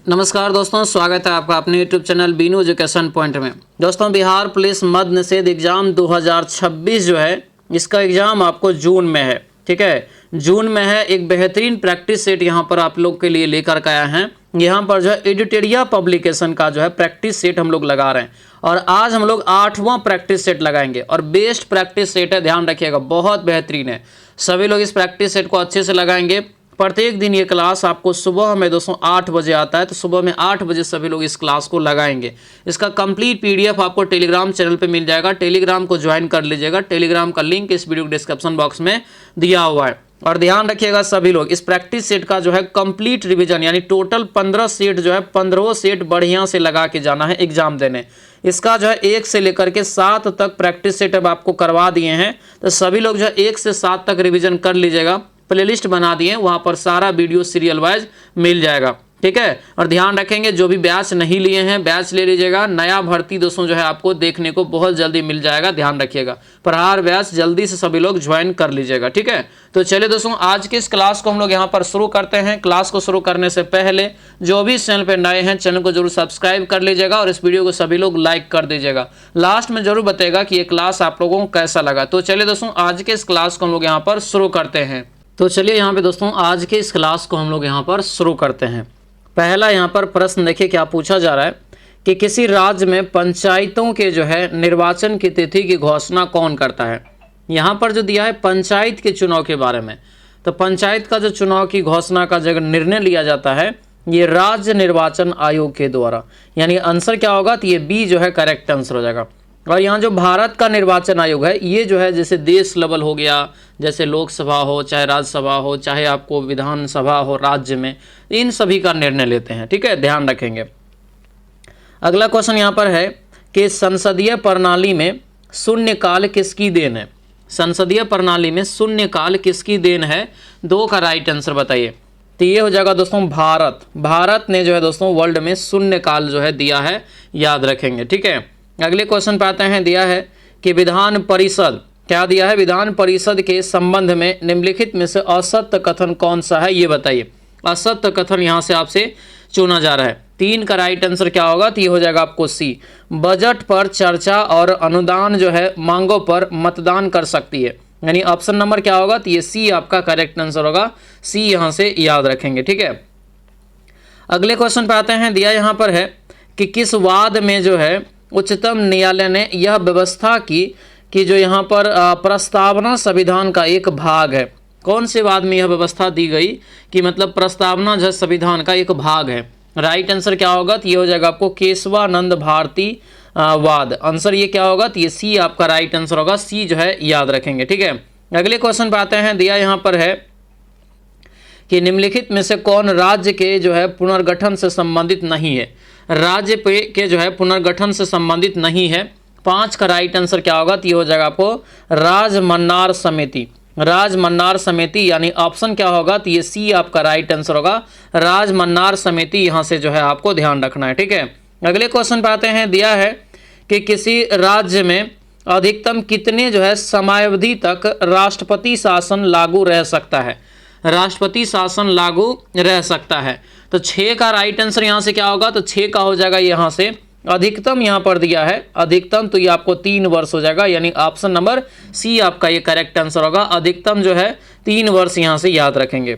नमस्कार दोस्तों, स्वागत है आपका अपने YouTube channel Binu education point में। दोस्तों, बिहार पुलिस मद्य निषेध एग्जाम 2026 जो है, इसका एग्ज़ाम आपको जून में है। ठीक है, जून में है। एक बेहतरीन प्रैक्टिस सेट यहाँ पर आप लोग के लिए लेकर के आया हैं। यहाँ पर जो है एडिटेरिया पब्लिकेशन का जो है प्रैक्टिस सेट हम लोग लगा रहे हैं और आज हम लोग 8वां प्रैक्टिस सेट लगाएंगे और बेस्ट प्रैक्टिस सेट है, ध्यान रखिएगा, बहुत बेहतरीन है। सभी लोग इस प्रैक्टिस सेट को अच्छे से लगाएंगे। प्रत्येक दिन ये क्लास आपको सुबह में दोस्तों 8 बजे आता है, तो सुबह में 8 बजे सभी लोग इस क्लास को लगाएंगे। इसका कंप्लीट पीडीएफ आपको टेलीग्राम चैनल पे मिल जाएगा, टेलीग्राम को ज्वाइन कर लीजिएगा। टेलीग्राम का लिंक इस वीडियो के डिस्क्रिप्शन बॉक्स में दिया हुआ है। और ध्यान रखिएगा सभी लोग, इस प्रैक्टिस सेट का जो है कंप्लीट रिवीजन यानी टोटल 15 सेट जो है 15 सेट बढ़िया से लगा के जाना है एग्जाम देने। इसका जो है 1 से लेकर के 7 तक प्रैक्टिस सेट अब आपको करवा दिए हैं, तो सभी लोग जो है 1 से 7 तक रिवीजन कर लीजिएगा। प्लेलिस्ट बना दिए, वहां पर सारा वीडियो सीरियल वाइज मिल जाएगा। ठीक है, और ध्यान रखेंगे जो भी बैच नहीं लिए हैं बैच ले लीजिएगा। नया भर्ती दोस्तों जो है आपको देखने को बहुत जल्दी मिल जाएगा, ध्यान रखिएगा। प्रहार बैच जल्दी से सभी लोग ज्वाइन कर लीजिएगा। ठीक है, तो चलिए दोस्तों, आज की इस क्लास को हम लोग यहाँ पर शुरू करते हैं। क्लास को शुरू करने से पहले जो भी चैनल पर नए हैं, चैनल को जरूर सब्सक्राइब कर लीजिएगा और इस वीडियो को सभी लोग लाइक कर दीजिएगा। लास्ट में जरूर बताइएगा कि ये क्लास आप लोगों को कैसा लगा। तो चलिए दोस्तों, आज के इस क्लास को हम लोग यहाँ पर शुरू करते हैं। तो चलिए यहाँ पे दोस्तों आज के इस क्लास को हम लोग यहाँ पर शुरू करते हैं। पहला यहाँ पर प्रश्न देखिए क्या पूछा जा रहा है कि किसी राज्य में पंचायतों के जो है निर्वाचन की तिथि की घोषणा कौन करता है। यहाँ पर जो दिया है पंचायत के चुनाव के बारे में, तो पंचायत का जो चुनाव की घोषणा का जगह निर्णय लिया जाता है ये राज्य निर्वाचन आयोग के द्वारा, यानी आंसर क्या होगा, तो ये बी जो है करेक्ट आंसर हो जाएगा। और यहाँ जो भारत का निर्वाचन आयोग है ये जो है जैसे देश लेवल हो गया, जैसे लोकसभा हो चाहे राज्यसभा हो चाहे आपको विधानसभा हो राज्य में, इन सभी का निर्णय लेते हैं। ठीक है, ध्यान रखेंगे। अगला क्वेश्चन यहाँ पर है कि संसदीय प्रणाली में शून्यकाल किसकी देन है। संसदीय प्रणाली में शून्यकाल किसकी देन है, 2 का राइट आंसर बताइए। तो ये हो जाएगा दोस्तों भारत ने जो है दोस्तों वर्ल्ड में शून्यकाल जो है दिया है, याद रखेंगे। ठीक है, अगले क्वेश्चन पे आते हैं। दिया है कि विधान परिषद, क्या दिया है, विधान परिषद के संबंध में निम्नलिखित में से असत्य कथन कौन सा है, ये बताइए। असत्य कथन यहाँ से आपसे चुना जा रहा है। 3 का राइट आंसर क्या होगा, तो ये हो जाएगा आपको सी। बजट पर चर्चा और अनुदान जो है मांगों पर मतदान कर सकती है, यानी ऑप्शन नंबर क्या होगा, तो ये सी आपका करेक्ट आंसर होगा। सी यहाँ से याद रखेंगे। ठीक है, अगले क्वेश्चन पे आते हैं। दिया यहाँ पर है कि किस वाद में जो है उच्चतम न्यायालय ने यह व्यवस्था की कि जो यहाँ पर प्रस्तावना संविधान का एक भाग है। कौन से वाद में यह व्यवस्था दी गई कि मतलब प्रस्तावना जो संविधान का एक भाग है। राइट आंसर क्या होगा, तो ये हो जाएगा आपको केशवानंद भारती वाद। आंसर ये क्या होगा, तो ये सी आपका राइट आंसर होगा। सी जो है याद रखेंगे। ठीक है, अगले क्वेश्चन पे आते हैं। दिया यहाँ पर है कि निम्नलिखित में से कौन राज्य के जो है पुनर्गठन से संबंधित नहीं है। राज्य पे के जो है पुनर्गठन से संबंधित नहीं है। 5 का राइट आंसर क्या होगा, तो ये हो जाएगा आपको राजमन्नार समिति। राजमन्नार समिति यानी ऑप्शन क्या होगा, तो ये सी आपका राइट आंसर होगा। राजमन्नार समिति यहाँ से जो है आपको ध्यान रखना है। ठीक है, अगले क्वेश्चन पे आते हैं। दिया है कि किसी राज्य में अधिकतम कितने जो है समयावधि तक राष्ट्रपति शासन लागू रह सकता है। राष्ट्रपति शासन लागू रह सकता है, तो 6 का राइट आंसर यहाँ से क्या होगा, तो 6 का हो जाएगा यहाँ से अधिकतम। यहाँ पर दिया है अधिकतम, तो ये आपको 3 वर्ष हो जाएगा, यानी ऑप्शन नंबर सी आपका ये करेक्ट आंसर होगा। अधिकतम जो है 3 वर्ष यहाँ से याद रखेंगे।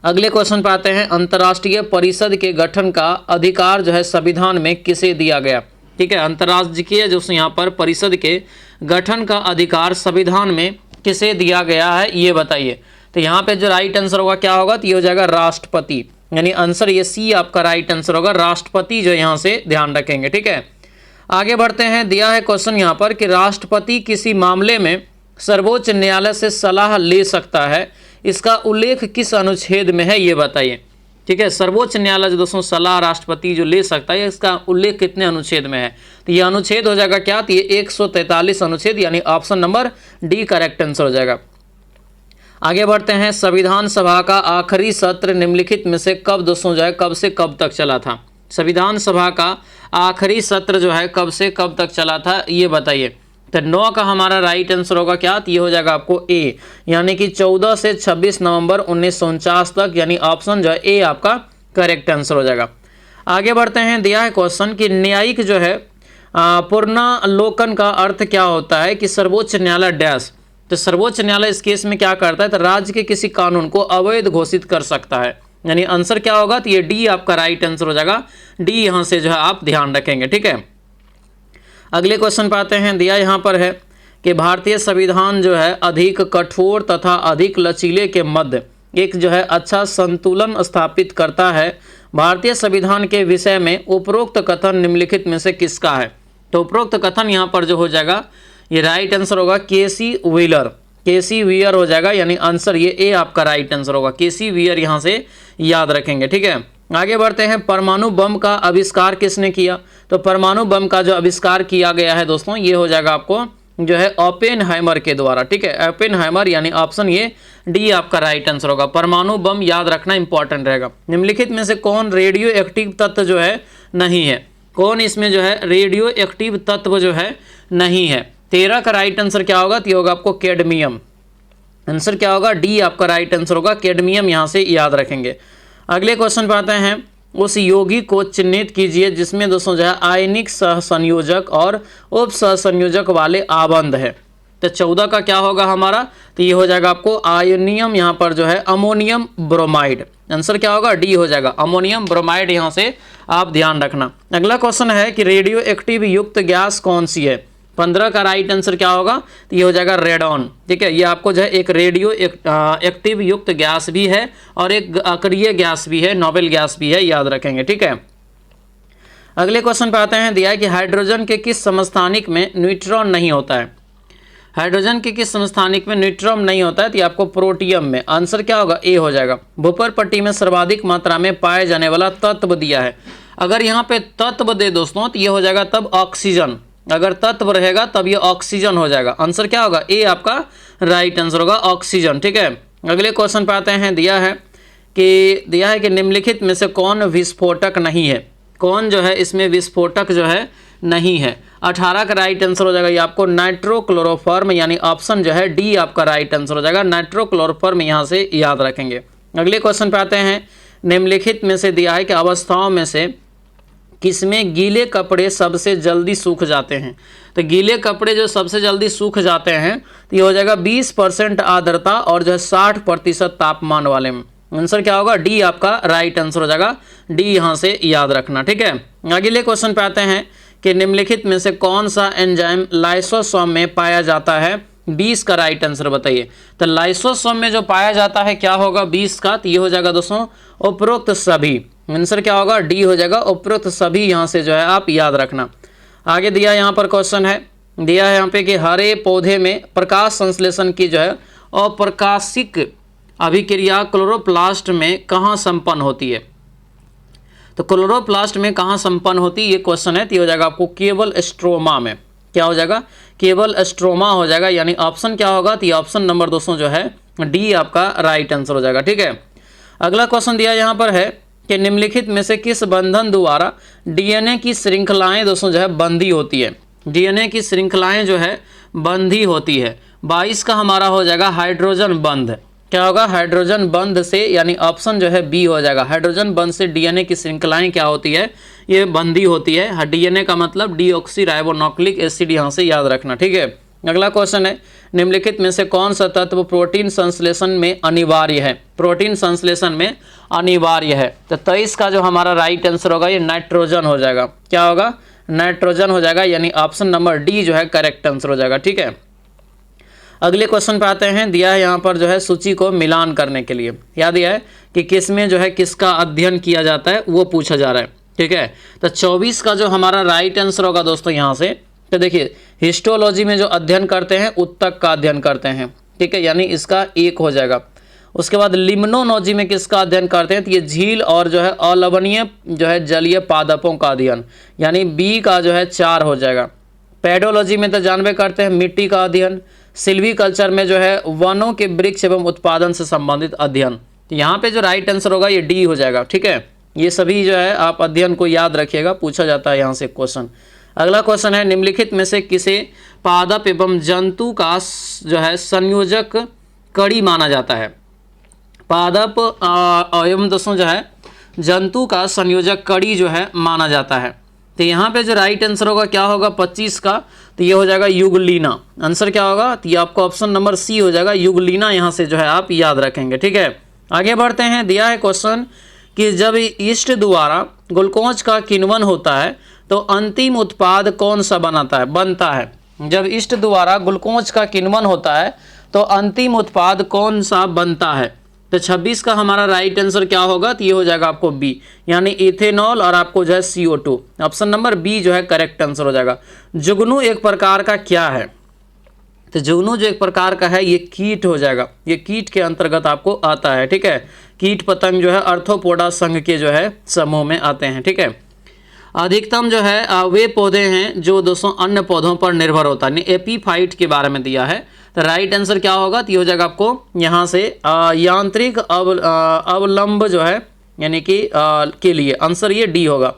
अगले क्वेश्चन पे आते हैं। अंतर्राष्ट्रीय परिषद के गठन का अधिकार जो है संविधान में किसे दिया गया। ठीक है, अंतर्राष्ट्रीय जो यहाँ पर परिषद के गठन का अधिकार संविधान में किसे दिया गया है, ये बताइए। तो यहाँ पे जो राइट आंसर होगा क्या होगा, तो ये हो जाएगा राष्ट्रपति, यानी आंसर ये सी आपका राइट आंसर होगा। राष्ट्रपति जो यहाँ से ध्यान रखेंगे। ठीक है, आगे बढ़ते हैं। दिया है क्वेश्चन यहाँ पर कि राष्ट्रपति किसी मामले में सर्वोच्च न्यायालय से सलाह ले सकता है, इसका उल्लेख किस अनुच्छेद में है, ये बताइए। ठीक है, सर्वोच्च न्यायालय जो दोस्तों सलाह राष्ट्रपति जो ले सकता है, इसका उल्लेख कितने अनुच्छेद में है, तो ये अनुच्छेद हो जाएगा क्या, तो ये 143 अनुच्छेद, यानी option number D correct answer हो जाएगा। आगे बढ़ते हैं। संविधान सभा का आखिरी सत्र निम्नलिखित में से कब दोस्तों जो है कब से कब तक चला था। संविधान सभा का आखिरी सत्र जो है कब से कब तक चला था, ये बताइए। तो 9 का हमारा राइट आंसर होगा क्या, तो ये हो जाएगा आपको ए, यानी कि 14 से 26 नवंबर 1949 तक, यानी ऑप्शन जो है ए आपका करेक्ट आंसर हो जाएगा। आगे बढ़ते हैं, दिया है क्वेश्चन कि न्यायिक जो है पुनर्लोकन का अर्थ क्या होता है कि सर्वोच्च न्यायालय डैश। तो सर्वोच्च न्यायालय इस केस में क्या करता है, तो राज्य के किसी कानून को अवैध घोषित कर सकता है, यानी आंसर क्या होगा, तो ये डी आपका राइट आंसर हो जाएगा। डी यहां से जो है आप ध्यान रखेंगे, ठीक है। अगले क्वेश्चन पे आते हैं, दिया यहां पर है कि भारतीय संविधान जो है अधिक कठोर तथा अधिक लचीले के मध्य एक जो है अच्छा संतुलन स्थापित करता है। भारतीय संविधान के विषय में उपरोक्त कथन निम्नलिखित में से किसका है। तो उपरोक्त कथन यहाँ पर जो हो जाएगा, ये राइट आंसर होगा केसी व्हीलर, केसी वियर हो जाएगा, यानी आंसर ये ए आपका राइट आंसर होगा। केसी वियर यहाँ से याद रखेंगे, ठीक है। आगे बढ़ते हैं, परमाणु बम का आविष्कार किसने किया। तो परमाणु बम का जो आविष्कार किया गया है दोस्तों, ये हो जाएगा आपको जो है ओपेनहाइमर के द्वारा, ठीक है। ओपेनहाइमर यानी ऑप्शन ये डी आपका राइट आंसर होगा। परमाणु बम याद रखना इंपॉर्टेंट रहेगा। निम्नलिखित में से कौन रेडियो एक्टिव तत्व जो है नहीं है, कौन इसमें जो है रेडियो एक्टिव तत्व जो है नहीं है। 13 का राइट आंसर क्या होगा, तो होगा आपको कैडमियम। आंसर क्या होगा, डी आपका राइट आंसर होगा, कैडमियम यहाँ से याद रखेंगे। अगले क्वेश्चन पे आते हैं, उस योगी को चिन्हित कीजिए जिसमें दोस्तों जो है आयनिक सहसंयोजक और उप सहसंयोजक वाले आबंध है। तो 14 का क्या होगा हमारा, तो ये हो जाएगा आपको आयोनियम, यहाँ पर जो है अमोनियम ब्रोमाइड। आंसर क्या होगा, डी हो जाएगा अमोनियम ब्रोमाइड, यहाँ से आप ध्यान रखना। अगला क्वेश्चन है कि रेडियो एक्टिव युक्त गैस कौन सी है। 15 का राइट आंसर क्या होगा, तो ये हो जाएगा रेडॉन, ठीक है। ये आपको जो है एक रेडियो एक्टिव युक्त गैस भी है और एक अक्रिय गैस भी है, नोबेल गैस भी है, याद रखेंगे, ठीक है। अगले क्वेश्चन पे आते हैं, दिया है कि हाइड्रोजन के किस समस्थानिक में न्यूट्रॉन नहीं होता है। हाइड्रोजन के किस समस्थानिक में न्यूट्रॉन नहीं होता है, तो आपको प्रोटियम में। आंसर क्या होगा, ए हो जाएगा। भूपर पट्टी में सर्वाधिक मात्रा में पाए जाने वाला तत्व दिया है। अगर यहाँ पे तत्व दे दोस्तों, तो ये हो जाएगा तब ऑक्सीजन, अगर तत्व रहेगा तब ये ऑक्सीजन हो जाएगा। आंसर क्या होगा, ए आपका राइट आंसर होगा ऑक्सीजन, ठीक है। अगले क्वेश्चन पे आते हैं, दिया है कि निम्नलिखित में से कौन विस्फोटक नहीं है, कौन जो है इसमें विस्फोटक जो है नहीं है। 18 का राइट आंसर हो जाएगा ये आपको नाइट्रोक्लोरोफॉर्म, यानी ऑप्शन जो है डी आपका राइट आंसर हो जाएगा। नाइट्रोक्लोरोफॉर्म यहाँ से याद रखेंगे। अगले क्वेश्चन पे आते हैं, निम्नलिखित में से दिया है कि अवस्थाओं में से किसमें गीले कपड़े सबसे जल्दी सूख जाते हैं। तो गीले कपड़े जो सबसे जल्दी सूख जाते हैं, तो ये हो जाएगा 20% आर्द्रता और जो है 60% तापमान वाले में। आंसर क्या होगा, डी आपका राइट आंसर हो जाएगा। डी यहाँ से याद रखना, ठीक है। अगले क्वेश्चन पे आते हैं कि निम्नलिखित में से कौन सा एंजाइम लाइसोसोम में पाया जाता है। 20 का राइट आंसर बताइए। तो लाइसोसोम में जो पाया जाता है क्या होगा 20 का, तो ये हो जाएगा दोस्तों उपरोक्त सभी। आंसर क्या होगा, डी हो जाएगा उपरोक्त सभी, यहाँ से जो है आप याद रखना। आगे दिया यहाँ पर क्वेश्चन है, दिया है यहाँ पे कि हरे पौधे में प्रकाश संश्लेषण की जो है अप्रकाशिक अभिक्रिया क्लोरोप्लास्ट में कहाँ संपन्न होती है। तो क्लोरोप्लास्ट में कहाँ संपन्न होती है, ये क्वेश्चन है। तो ये हो जाएगा आपको केवल स्ट्रोमा में। क्या हो जाएगा, केवल स्ट्रोमा हो जाएगा, यानी ऑप्शन क्या होगा, तो ये ऑप्शन नंबर दोस्तों जो है डी आपका राइट आंसर हो जाएगा, ठीक है। अगला क्वेश्चन दिया यहाँ पर है कि निम्नलिखित में से किस बंधन द्वारा डीएनए की श्रृंखलाएं दोस्तों जो है बंधी होती है। डीएनए की श्रृंखलाएं जो है बंधी होती है। 22 का हमारा हो जाएगा हाइड्रोजन बंध। क्या होगा, हाइड्रोजन बंध से, यानी ऑप्शन जो है बी हो जाएगा। हाइड्रोजन बंध से डीएनए की श्रृंखलाएं क्या होती है, ये बंधी होती है। डीएनए का मतलब डीऑक्सी राइबोन्यूक्लिक एसिड, यहाँ से याद रखना, ठीक है। अगला क्वेश्चन है, निम्नलिखित में से कौन सा तत्व प्रोटीन संश्लेषण में अनिवार्य है। प्रोटीन संश्लेषण में अनिवार्य है। तो 23 का जो हमारा राइट आंसर होगा ये नाइट्रोजन हो जाएगा। क्या होगा, नाइट्रोजन हो जाएगा, यानी ऑप्शन नंबर डी जो है करेक्ट आंसर हो जाएगा, ठीक है। अगले क्वेश्चन पे आते हैं, दिया है यहाँ पर जो है सूची को मिलान करने के लिए। क्या दिया है कि किसमें जो है किसका अध्ययन किया जाता है, वो पूछा जा रहा है, ठीक है। तो 24 का जो हमारा राइट आंसर होगा दोस्तों यहाँ से, तो देखिए हिस्टोलॉजी में जो अध्ययन करते हैं उत्तक का अध्ययन करते हैं, ठीक है, यानी इसका 1 हो जाएगा। उसके बाद लिम्नोलॉजी में किसका अध्ययन करते हैं, तो ये झील और जो है अलवणीय जो है जलीय पादपों का अध्ययन, यानी बी का जो है 4 हो जाएगा। पेडोलॉजी में तो जानबे करते हैं मिट्टी का अध्ययन। सिल्वीकल्चर में जो है वनों के वृक्ष एवं उत्पादन से संबंधित अध्ययन। तो यहाँ पे जो राइट आंसर होगा ये डी हो जाएगा, ठीक है। ये सभी जो है आप अध्ययन को याद रखिएगा, पूछा जाता है यहाँ से क्वेश्चन। अगला क्वेश्चन है, निम्नलिखित में से किसे पादप एवं जंतु का जो है संयोजक कड़ी माना जाता है। पादप एवं दोस्तों जो है जंतु का संयोजक कड़ी जो है माना जाता है। तो यहाँ पे जो राइट आंसर होगा क्या होगा 25 का, तो ये हो जाएगा युगलीना। आंसर क्या होगा, तो ये आपको ऑप्शन नंबर सी हो जाएगा, युगलीना यहाँ से जो है आप याद रखेंगे। ठीक है, आगे बढ़ते हैं। दिया है क्वेश्चन कि जब ईस्ट द्वारा ग्लूकोज का किण्वन होता है तो अंतिम उत्पाद कौन सा बनता है। जब ईस्ट द्वारा ग्लूकोज का किण्वन होता है तो अंतिम उत्पाद कौन सा बनता है। तो 26 का हमारा राइट आंसर क्या होगा, तो ये हो जाएगा आपको बी, यानी इथेनॉल और आपको जो है CO2। ऑप्शन नंबर बी जो है करेक्ट आंसर हो जाएगा। जुगनू एक प्रकार का क्या है, तो जुगनू जो एक प्रकार का है ये कीट हो जाएगा, ये कीट के अंतर्गत आपको आता है। ठीक है, कीट पतंग जो है अर्थोपोडा संघ के जो है समूह में आते हैं। ठीक है, अधिकतम जो है वे पौधे हैं जो दोस्तों अन्य पौधों पर निर्भर होता है, एपीफाइट के बारे में दिया है। तो राइट आंसर क्या होगा, तो ये हो जाएगा आपको यहाँ से यांत्रिक अवलंब जो है यानी कि के लिए आंसर ये डी होगा।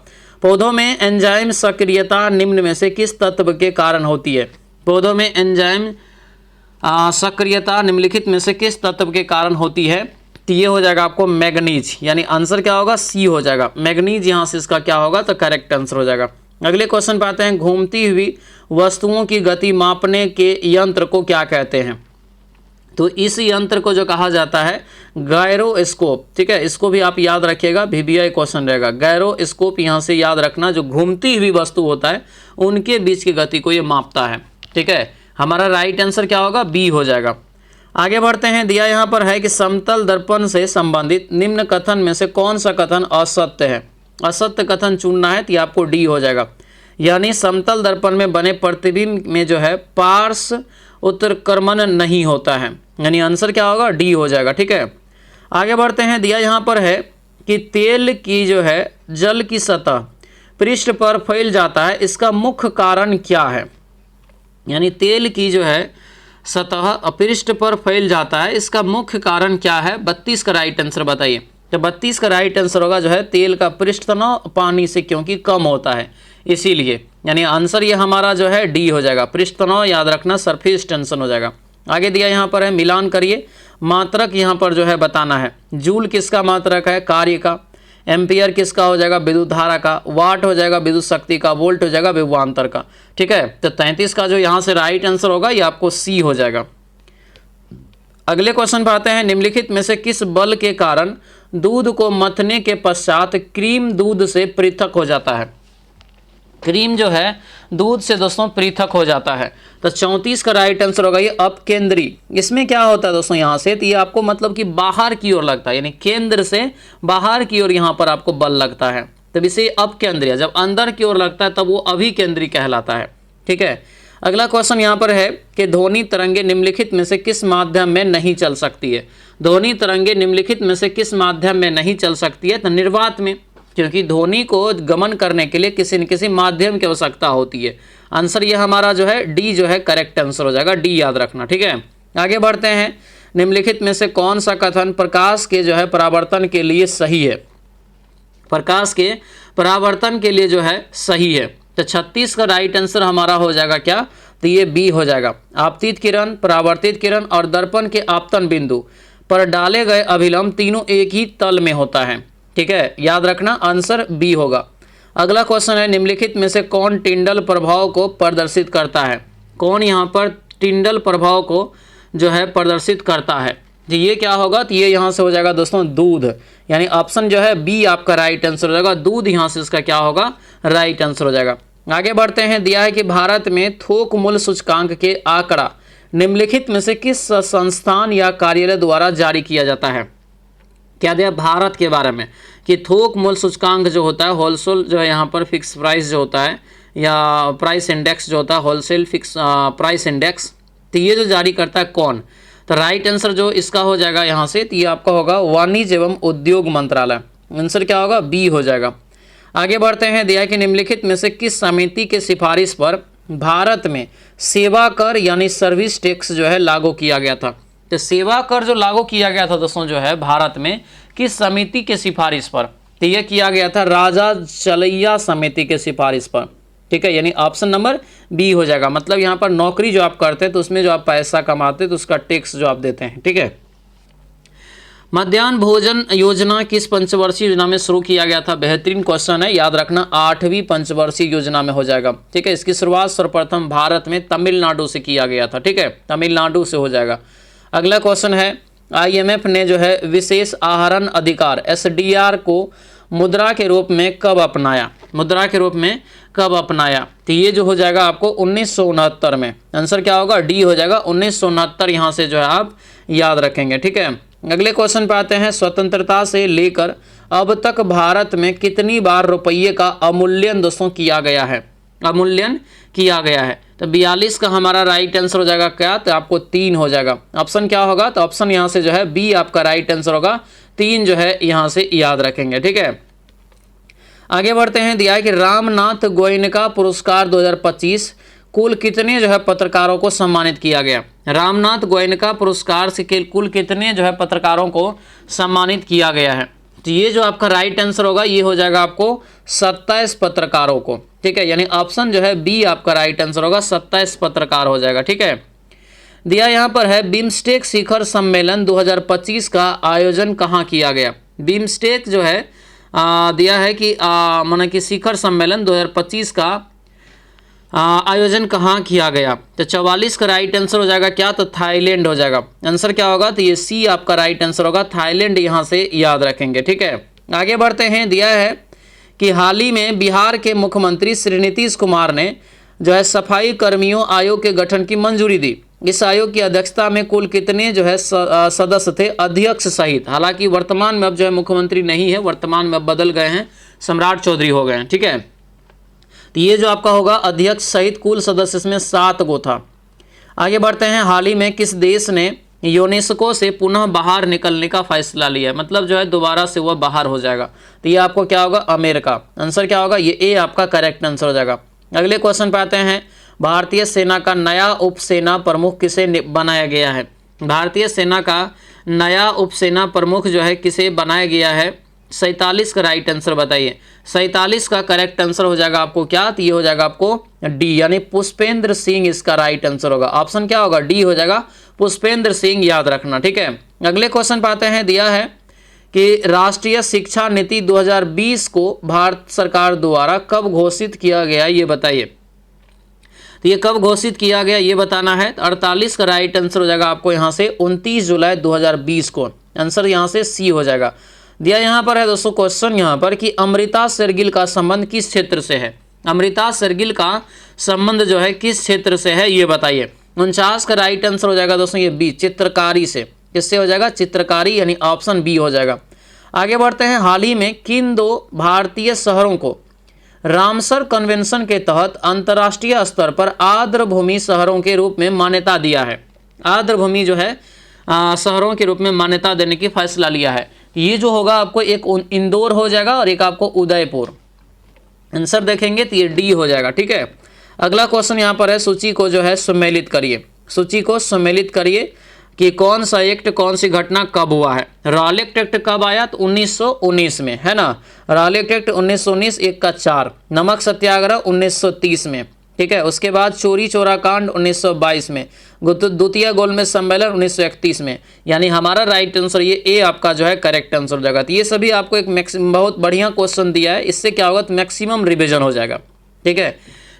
पौधों में एंजाइम सक्रियता निम्न में से किस तत्व के कारण होती है। पौधों में एंजाइम सक्रियता निम्नलिखित में से किस तत्व के कारण होती है, तो ये हो जाएगा आपको मैग्नीज, यानी आंसर क्या होगा सी हो जाएगा, मैग्नीज यहाँ से इसका क्या होगा, तो करेक्ट आंसर हो जाएगा। अगले क्वेश्चन पे आते हैं। घूमती हुई वस्तुओं की गति मापने के यंत्र को क्या कहते हैं। तो इस यंत्र को जो कहा जाता है गायरोस्कोप। ठीक है, इसको भी आप याद रखिएगा, VBI क्वेश्चन रहेगा। गायरोस्कोप यहाँ से याद रखना, जो घूमती हुई वस्तु होता है उनके बीच की गति को ये मापता है। ठीक है, हमारा राइट आंसर क्या होगा, बी हो जाएगा। आगे बढ़ते हैं। दिया यहाँ पर है कि समतल दर्पण से संबंधित निम्न कथन में से कौन सा कथन असत्य है। असत्य कथन चुनना है तो ये आपको डी हो जाएगा, यानी समतल दर्पण में बने प्रतिबिंब में जो है पार्श्व उत्क्रमण नहीं होता है, यानी आंसर क्या होगा, डी हो जाएगा। ठीक है, आगे बढ़ते हैं। दिया यहाँ पर है कि तेल की जो है जल की सतह पृष्ठ पर फैल जाता है, इसका मुख्य कारण क्या है। यानी तेल की जो है सतह पृष्ठ पर फैल जाता है, इसका मुख्य कारण क्या है। 32 का राइट आंसर बताइए। तो 32 का राइट आंसर होगा जो है तेल का पृष्ठ तनाव पानी से क्योंकि कम होता है इसीलिए, यानी आंसर ये हमारा जो है डी हो जाएगा। पृष्ठ तनाव याद रखना, सरफेस टेंशन हो जाएगा। आगे दिया यहाँ पर है, मिलान करिए। मात्रक यहाँ पर जो है बताना है। जूल किसका मात्रक है, कार्य का। एम्पियर किसका हो जाएगा, विद्युत धारा का। वाट हो जाएगा विद्युत शक्ति का। वोल्ट हो जाएगा विभवांतर का। ठीक है, तो 33 का जो यहाँ से राइट आंसर होगा ये आपको सी हो जाएगा। अगले क्वेश्चन पर आते हैं। निम्नलिखित में से किस बल के कारण दूध को मथने के पश्चात क्रीम दूध से पृथक हो जाता है। क्रीम जो है दूध से दोस्तों पृथक हो जाता है। तो 34 का राइट आंसर होगा ये अपकेंद्री। इसमें क्या होता है दोस्तों, यहाँ से तो ये आपको मतलब कि बाहर की ओर लगता है, यानी केंद्र से बाहर की ओर यहाँ पर आपको बल लगता है, तब इसे अपकेंद्रीय। जब अंदर की ओर लगता है तब वो अभिकेंद्री कहलाता है। ठीक है, अगला क्वेश्चन यहाँ पर है कि ध्वनि तरंगे निम्नलिखित में से किस माध्यम में नहीं चल सकती है। ध्वनि तरंगे निम्नलिखित में से किस माध्यम में नहीं चल सकती है, तो निर्वात में, क्योंकि ध्वनि को गमन करने के लिए किसी न किसी माध्यम की आवश्यकता होती है। आंसर ये हमारा जो है डी जो है करेक्ट आंसर हो जाएगा, डी याद रखना। ठीक है, आगे बढ़ते हैं। निम्नलिखित में से कौन सा कथन प्रकाश के जो है परावर्तन के लिए सही है। प्रकाश के परावर्तन के लिए जो है सही है। तो 36 का राइट आंसर हमारा हो जाएगा क्या, तो ये बी हो जाएगा। आपतित किरण, परावर्तित किरण और दर्पण के आपतन बिंदु पर डाले गए अभिलंब तीनों एक ही तल में होता है। ठीक है, याद रखना, आंसर बी होगा। अगला क्वेश्चन है। निम्नलिखित में से कौन टिंडल प्रभाव को प्रदर्शित करता है। कौन यहाँ पर टिंडल प्रभाव को जो है प्रदर्शित करता है, तो ये क्या होगा, तो ये यहाँ से हो जाएगा दोस्तों दूध, यानी ऑप्शन जो है बी आपका राइट आंसर हो जाएगा। दूध यहाँ से इसका क्या होगा, राइट आंसर हो जाएगा। आगे बढ़ते हैं। दिया है कि भारत में थोक मूल्य सूचकांक के आंकड़ा निम्नलिखित में से किस संस्थान या कार्यालय द्वारा जारी किया जाता है। क्या दिया भारत के बारे में कि थोक मूल्य सूचकांक जो होता है, होलसेल जो है यहाँ पर फिक्स प्राइस जो होता है, या प्राइस इंडेक्स जो होता है, होलसेल फिक्स प्राइस इंडेक्स, तो ये जो जारी करता है कौन। तो राइट आंसर जो इसका हो जाएगा यहाँ से, तो ये आपका होगा वाणिज्य एवं उद्योग मंत्रालय। आंसर क्या होगा, बी हो जाएगा। आगे बढ़ते हैं। दिया कि निम्नलिखित में से किस समिति के सिफारिश पर भारत में सेवा कर यानी सर्विस टैक्स जो है लागू किया गया था। तो सेवा कर जो लागू किया गया था दोस्तों जो है भारत में किस समिति के सिफारिश पर, तो यह किया गया था राजा चलैया समिति के सिफारिश पर। ठीक है, यानी ऑप्शन नंबर बी हो जाएगा। मतलब यहाँ पर नौकरी जो आप करते हैं तो उसमें जो आप पैसा कमाते हैं तो उसका टैक्स जो आप देते हैं। ठीक है, मध्याह्न भोजन योजना किस पंचवर्षीय योजना में शुरू किया गया था? बेहतरीन क्वेश्चन है, याद रखना 8वीं पंचवर्षीय योजना में हो जाएगा। ठीक है, इसकी शुरुआत सर्वप्रथम भारत में तमिलनाडु से किया गया था। ठीक है, तमिलनाडु से हो जाएगा। अगला क्वेश्चन है, IMF ने जो है विशेष आहरण अधिकार SDR को मुद्रा के रूप में कब अपनाया? मुद्रा के रूप में कब अपनाया? तो ये जो हो जाएगा आपको 1969 में। आंसर क्या होगा? डी हो जाएगा 1969। यहाँ से जो है आप याद रखेंगे। ठीक है, अगले क्वेश्चन पे आते हैं। स्वतंत्रता से लेकर अब तक भारत में कितनी बार रुपये का अवमूल्यन दोस्तों किया गया है? अवमूल्यन किया गया है। तो 42 का हमारा राइट आंसर हो जाएगा क्या? तो आपको 3 हो जाएगा। ऑप्शन क्या होगा? तो ऑप्शन यहाँ से जो है बी आपका राइट आंसर होगा। 3 जो है यहाँ से याद रखेंगे। ठीक है, आगे बढ़ते हैं। दिया है कि रामनाथ गोयनका पुरस्कार 2025 कुल कितने जो है पत्रकारों को सम्मानित किया गया? रामनाथ गोयनका पुरस्कार से कुल कितने जो है पत्रकारों को सम्मानित किया गया है? तो ये जो आपका राइट आंसर होगा ये हो जाएगा आपको 27 पत्रकारों को। ठीक है, यानी ऑप्शन जो है बी आपका राइट आंसर होगा, 27 पत्रकार हो जाएगा। ठीक है, दिया यहाँ पर है बिम्स्टेक शिखर सम्मेलन 2025 का आयोजन कहाँ किया गया? बिम्स्टेक जो है दिया है कि माना कि शिखर सम्मेलन 2025 का आयोजन कहाँ किया गया? तो 44 का राइट आंसर हो जाएगा क्या? तो थाईलैंड हो जाएगा। आंसर क्या होगा? तो ये सी आपका राइट आंसर होगा, थाईलैंड यहाँ से याद रखेंगे। ठीक है, आगे बढ़ते हैं। दिया है कि हाल ही में बिहार के मुख्यमंत्री श्री नीतीश कुमार ने जो है सफाई कर्मियों आयोग के गठन की मंजूरी दी। इस आयोग की अध्यक्षता में कुल कितने जो है सदस्य थे, अध्यक्ष सहित? हालांकि वर्तमान में अब जो है मुख्यमंत्री नहीं है, वर्तमान में अब बदल गए हैं, सम्राट चौधरी हो गए हैं। ठीक है, तो ये जो आपका होगा अध्यक्ष सहित कुल सदस्य इसमें 7 गो था। आगे बढ़ते हैं। हाल ही में किस देश ने यूनेस्को से पुनः बाहर निकलने का फैसला लिया? मतलब जो है दोबारा से वह बाहर हो जाएगा। तो ये आपको क्या होगा? अमेरिका। आंसर क्या होगा? ये ए आपका करेक्ट आंसर हो जाएगा। अगले क्वेश्चन पे आते हैं। भारतीय सेना का नया उपसेना प्रमुख किसे बनाया गया है? भारतीय सेना का नया उपसेना प्रमुख जो है किसे बनाया गया है? 47 का राइट आंसर बताइए। 47 का करेक्ट आंसर हो जाएगा आपको क्या? तो ये हो जाएगा आपको डी, यानी पुष्पेंद्र सिंह इसका राइट आंसर होगा। ऑप्शन क्या होगा? डी हो जाएगा, पुष्पेंद्र सिंह, याद रखना। ठीक है, अगले क्वेश्चन पाते हैं। दिया है कि राष्ट्रीय शिक्षा नीति 2020 को भारत सरकार द्वारा कब घोषित किया गया ये बताइए। तो ये कब घोषित किया गया ये बताना है। 48 का राइट आंसर हो जाएगा आपको यहाँ से 29 जुलाई 2020 को। आंसर यहाँ से सी हो जाएगा। दिया यहाँ पर है दोस्तों क्वेश्चन यहाँ पर कि अमृता शेरगिल का संबंध किस क्षेत्र से है? अमृता शेरगिल का संबंध जो है किस क्षेत्र से है ये बताइए। 49 का राइट आंसर हो जाएगा दोस्तों ये बी, चित्रकारी से। किससे हो जाएगा? चित्रकारी, यानी ऑप्शन बी हो जाएगा। आगे बढ़ते हैं। हाल ही में किन 2 भारतीय शहरों को रामसर कन्वेंशन के तहत अंतर्राष्ट्रीय स्तर पर आर्द्रभूमि शहरों के रूप में मान्यता दिया है? आर्द्रभूमि जो है शहरों के रूप में मान्यता देने की फैसला लिया है। ये जो होगा आपको एक इंदौर हो जाएगा और एक आपको उदयपुर। आंसर देखेंगे तो ये डी हो जाएगा। ठीक है, अगला क्वेश्चन यहाँ पर है। सूची को जो है सम्मिलित करिए। सूची को सम्मिलित करिए कि कौन सा एक्ट, कौन सी घटना कब हुआ है। रॉलेट एक्ट कब आया? तो 1919 में, है ना। रॉलेट एक्ट 1919 1 का 4। नमक सत्याग्रह 1930 में। ठीक है, उसके बाद चोरी चोरा कांड 1922 में। द्वितीय गोलमेज सम्मेलन 1931 में। यानी हमारा राइट आंसर ये ए आपका जो है करेक्ट आंसर हो जाएगा। तो ये सभी आपको एक बहुत बढ़िया क्वेश्चन दिया है। इससे क्या होगा? तो मैक्सिमम रिविजन हो जाएगा। ठीक है,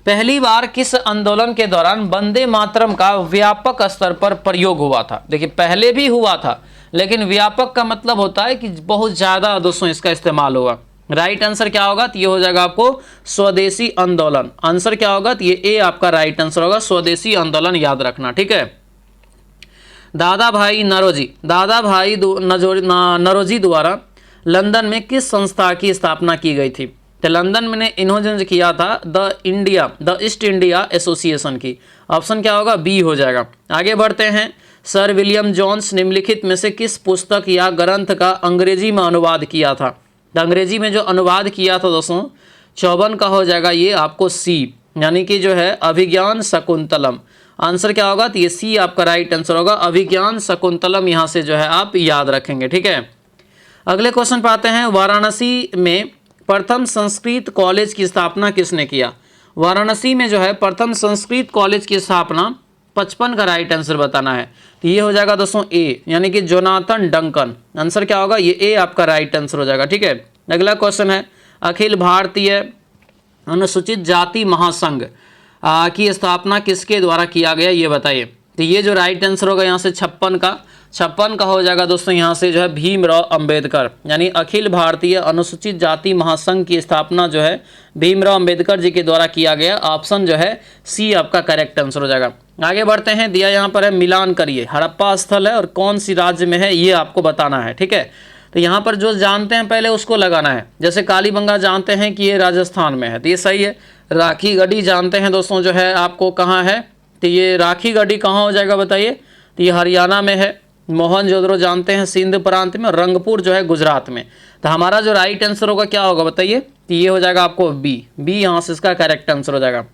पहली बार किस आंदोलन के दौरान वंदे मातरम का व्यापक स्तर पर प्रयोग हुआ था? देखिए पहले भी हुआ था, लेकिन व्यापक का मतलब होता है कि बहुत ज़्यादा दोस्तों इसका इस्तेमाल हुआ। राइट आंसर क्या होगा? तो ये हो जाएगा आपको स्वदेशी आंदोलन। आंसर क्या होगा? तो ये ए आपका राइट आंसर होगा, स्वदेशी आंदोलन, याद रखना। ठीक है, दादा भाई नरोजी द्वारा लंदन में किस संस्था की स्थापना की गई थी? तो लंदन में इन्होंने जो किया था द ईस्ट इंडिया एसोसिएशन की। ऑप्शन क्या होगा? बी हो जाएगा। आगे बढ़ते हैं। सर विलियम जोन्स निम्नलिखित में से किस पुस्तक या ग्रंथ का अंग्रेजी में अनुवाद किया था? तो अंग्रेजी में जो अनुवाद किया था दोस्तों 54 का हो जाएगा ये आपको सी, यानी कि जो है अभिज्ञान शकुंतलम। आंसर क्या होगा? तो ये सी आपका राइट आंसर होगा, अभिज्ञान शकुंतलम, यहाँ से जो है आप याद रखेंगे। ठीक है, अगले क्वेश्चन पर आते हैं। वाराणसी में प्रथम संस्कृत कॉलेज की स्थापना किसने किया? वाराणसी में जो है प्रथम संस्कृत कॉलेज की स्थापना 1955 का राइट आंसर बताना है। तो ये हो जाएगा दोस्तों ए, यानी कि जोनाथन डंकन। आंसर क्या होगा, ये ए आपका राइट आंसर हो जाएगा। ठीक है, अगला क्वेश्चन है, अखिल भारतीय अनुसूचित जाति महासंघ की स्थापना किसके द्वारा किया गया, ये बताइए। तो ये जो राइट आंसर होगा यहाँ से 56 का हो जाएगा दोस्तों, यहाँ से जो है भीमराव अंबेडकर, यानी अखिल भारतीय अनुसूचित जाति महासंघ की स्थापना जो है भीमराव अंबेडकर जी के द्वारा किया गया। ऑप्शन जो है सी आपका करेक्ट आंसर हो जाएगा। आगे बढ़ते हैं, दिया यहाँ पर है मिलान करिए, हड़प्पा स्थल है और कौन सी राज्य में है ये आपको बताना है। ठीक है, तो यहाँ पर जो जानते हैं पहले उसको लगाना है। जैसे कालीबंगा जानते हैं कि ये राजस्थान में है, तो ये सही है। राखी गढ़ी जानते हैं दोस्तों जो है आपको कहाँ है, तो ये राखी गढ़ी कहाँ हो जाएगा बताइए, तो ये हरियाणा में है। मोहनजोदड़ो जानते हैं सिंध प्रांत में, और रंगपुर जो है गुजरात में। तो हमारा जो राइट आंसर होगा क्या होगा बताइए, तो ये हो जाएगा आपको बी यहाँ से इसका करेक्ट आंसर हो जाएगा।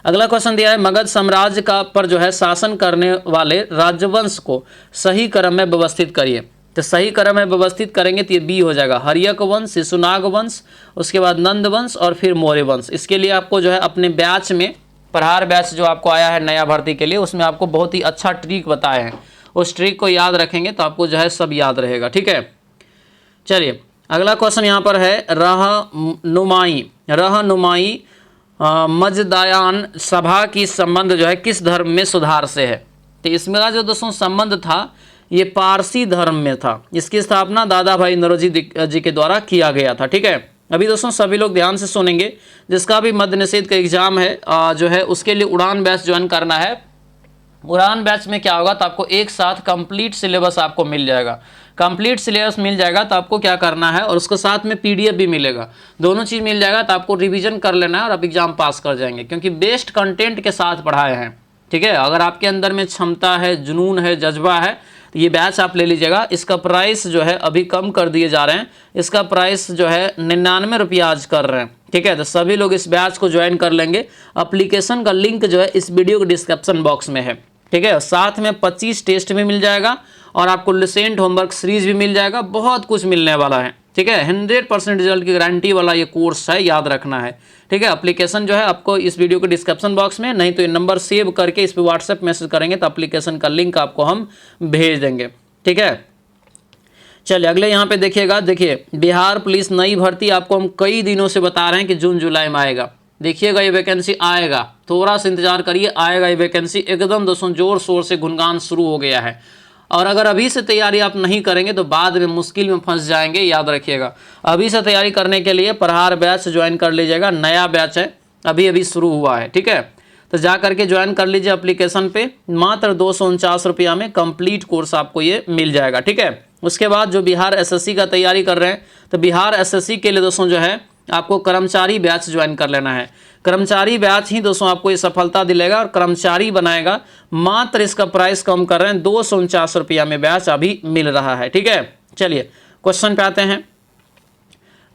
अगला क्वेश्चन दिया है, मगध साम्राज्य का पर जो है शासन करने वाले राजवंश को सही क्रम में व्यवस्थित करिए। तो सही क्रम में व्यवस्थित करेंगे तो ये बी हो जाएगा, हर्यक वंश, शिशुनाग वंश, उसके बाद नंद वंश और फिर मौर्य वंश। इसके लिए आपको जो है अपने बैच में, प्रहार बैच जो आपको आया है नया भर्ती के लिए, उसमें आपको बहुत ही अच्छा ट्रिक बताए हैं। उस ट्रिक को याद रखेंगे तो आपको जो है सब याद रहेगा। ठीक है, चलिए अगला क्वेश्चन यहाँ पर है, रहनुमाई मजदायान सभा की संबंध जो है किस धर्म में सुधार से है। तो इसमें जो दोस्तों संबंध था ये पारसी धर्म में था। इसकी स्थापना दादा भाई नौरोजी जी के द्वारा किया गया था। ठीक है, अभी दोस्तों सभी लोग ध्यान से सुनेंगे, जिसका भी मद्य निषेध का एग्जाम है जो है उसके लिए उड़ान बैच ज्वाइन करना है। उड़ान बैच में क्या होगा, तो आपको एक साथ कंप्लीट सिलेबस आपको मिल जाएगा। कंप्लीट सिलेबस मिल जाएगा तो आपको क्या करना है, और उसके साथ में पीडीएफ भी मिलेगा, दोनों चीज़ मिल जाएगा। तो आपको रिवीजन कर लेना है और आप एग्जाम पास कर जाएंगे, क्योंकि बेस्ट कंटेंट के साथ पढ़ाए हैं। ठीक है, अगर आपके अंदर में क्षमता है, जुनून है, जज्बा है, तो ये बैच आप ले लीजिएगा। इसका प्राइस जो है अभी कम कर दिए जा रहे हैं, इसका प्राइस जो है 99 रुपया आज कर रहे हैं। ठीक है, तो सभी लोग इस बैच को ज्वाइन कर लेंगे। एप्लीकेशन का लिंक जो है इस वीडियो के डिस्क्रिप्शन बॉक्स में है। ठीक है, साथ में 25 टेस्ट भी मिल जाएगा और आपको लिसेंट होमवर्क सीरीज भी मिल जाएगा, बहुत कुछ मिलने वाला है। ठीक है, 100% रिजल्ट की गारंटी वाला ये कोर्स है, याद रखना है। ठीक है, एप्लीकेशन जो है आपको इस वीडियो के डिस्क्रिप्शन बॉक्स में, नहीं तो ये नंबर सेव करके इस पर व्हाट्सएप मैसेज करेंगे तो एप्लीकेशन का लिंक आपको हम भेज देंगे। ठीक है, चलिए अगले यहाँ पे देखिएगा, देखिए बिहार पुलिस नई भर्ती आपको हम कई दिनों से बता रहे हैं कि जून जुलाई में आएगा। देखिएगा ये वैकेंसी आएगा, थोड़ा सा इंतजार करिए, आएगा ये वैकेंसी एकदम दोस्तों जोर शोर से गुनगान शुरू हो गया है। और अगर अभी से तैयारी आप नहीं करेंगे तो बाद में मुश्किल में फंस जाएंगे, याद रखिएगा। अभी से तैयारी करने के लिए प्रहार बैच ज्वाइन कर लीजिएगा, नया बैच है, अभी अभी शुरू हुआ है। ठीक है, तो जा करके ज्वाइन कर लीजिए एप्लीकेशन पे, मात्र 249 रुपया में कंप्लीट कोर्स आपको ये मिल जाएगा। ठीक है, उसके बाद जो बिहार एसएससी का तैयारी कर रहे हैं, तो बिहार एसएससी के लिए दोस्तों जो है आपको कर्मचारी बैच ज्वाइन कर लेना है। कर्मचारी बैच ही दोस्तों आपको ये सफलता दिलेगा और कर्मचारी बनाएगा। मात्र इसका प्राइस कम कर रहे हैं, 249 रुपया में बैच अभी मिल रहा है। ठीक है, चलिए क्वेश्चन पे आते हैं।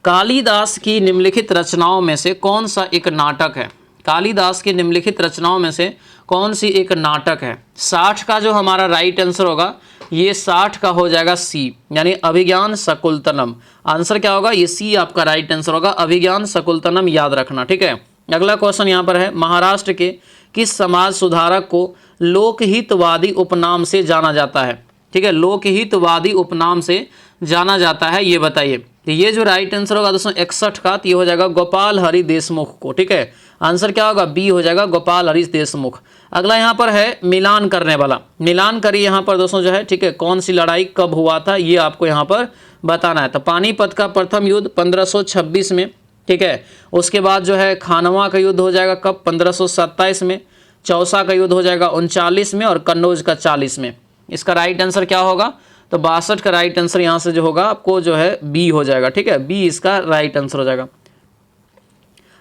कालिदास की निम्नलिखित रचनाओं में से कौन सा एक नाटक है। कालिदास की निम्नलिखित रचनाओं में से कौन सी एक नाटक है। 60 का जो हमारा राइट आंसर होगा, ये 60 का हो जाएगा सी, यानी अभिज्ञान शकुंतलम। आंसर क्या होगा, ये सी आपका राइट आंसर होगा, अभिज्ञान शकुंतलम, याद रखना। ठीक है, अगला क्वेश्चन यहाँ पर है, महाराष्ट्र के किस समाज सुधारक को लोकहितवादी उपनाम से जाना जाता है। ठीक है, लोकहितवादी उपनाम से जाना जाता है, ये बताइए। तो ये जो राइट आंसर होगा दोस्तों 61 का, तो ये हो जाएगा गोपाल हरि देशमुख को। ठीक है, आंसर क्या होगा, बी हो जाएगा, गोपाल हरि देशमुख। अगला यहाँ पर है मिलान करने वाला, मिलान करिए यहाँ पर दोस्तों जो है। ठीक है, कौन सी लड़ाई कब हुआ था ये आपको यहाँ पर बताना है। तो पानीपत का प्रथम युद्ध 1526 में। ठीक है, उसके बाद जो है खानवा का युद्ध हो जाएगा कब, 1527 में। चौसा का युद्ध हो जाएगा 39 में और कन्नौज का 40 में। इसका राइट आंसर क्या होगा, तो 62 का राइट आंसर यहाँ से जो होगा आपको जो है बी हो जाएगा। ठीक है, बी इसका राइट आंसर हो जाएगा।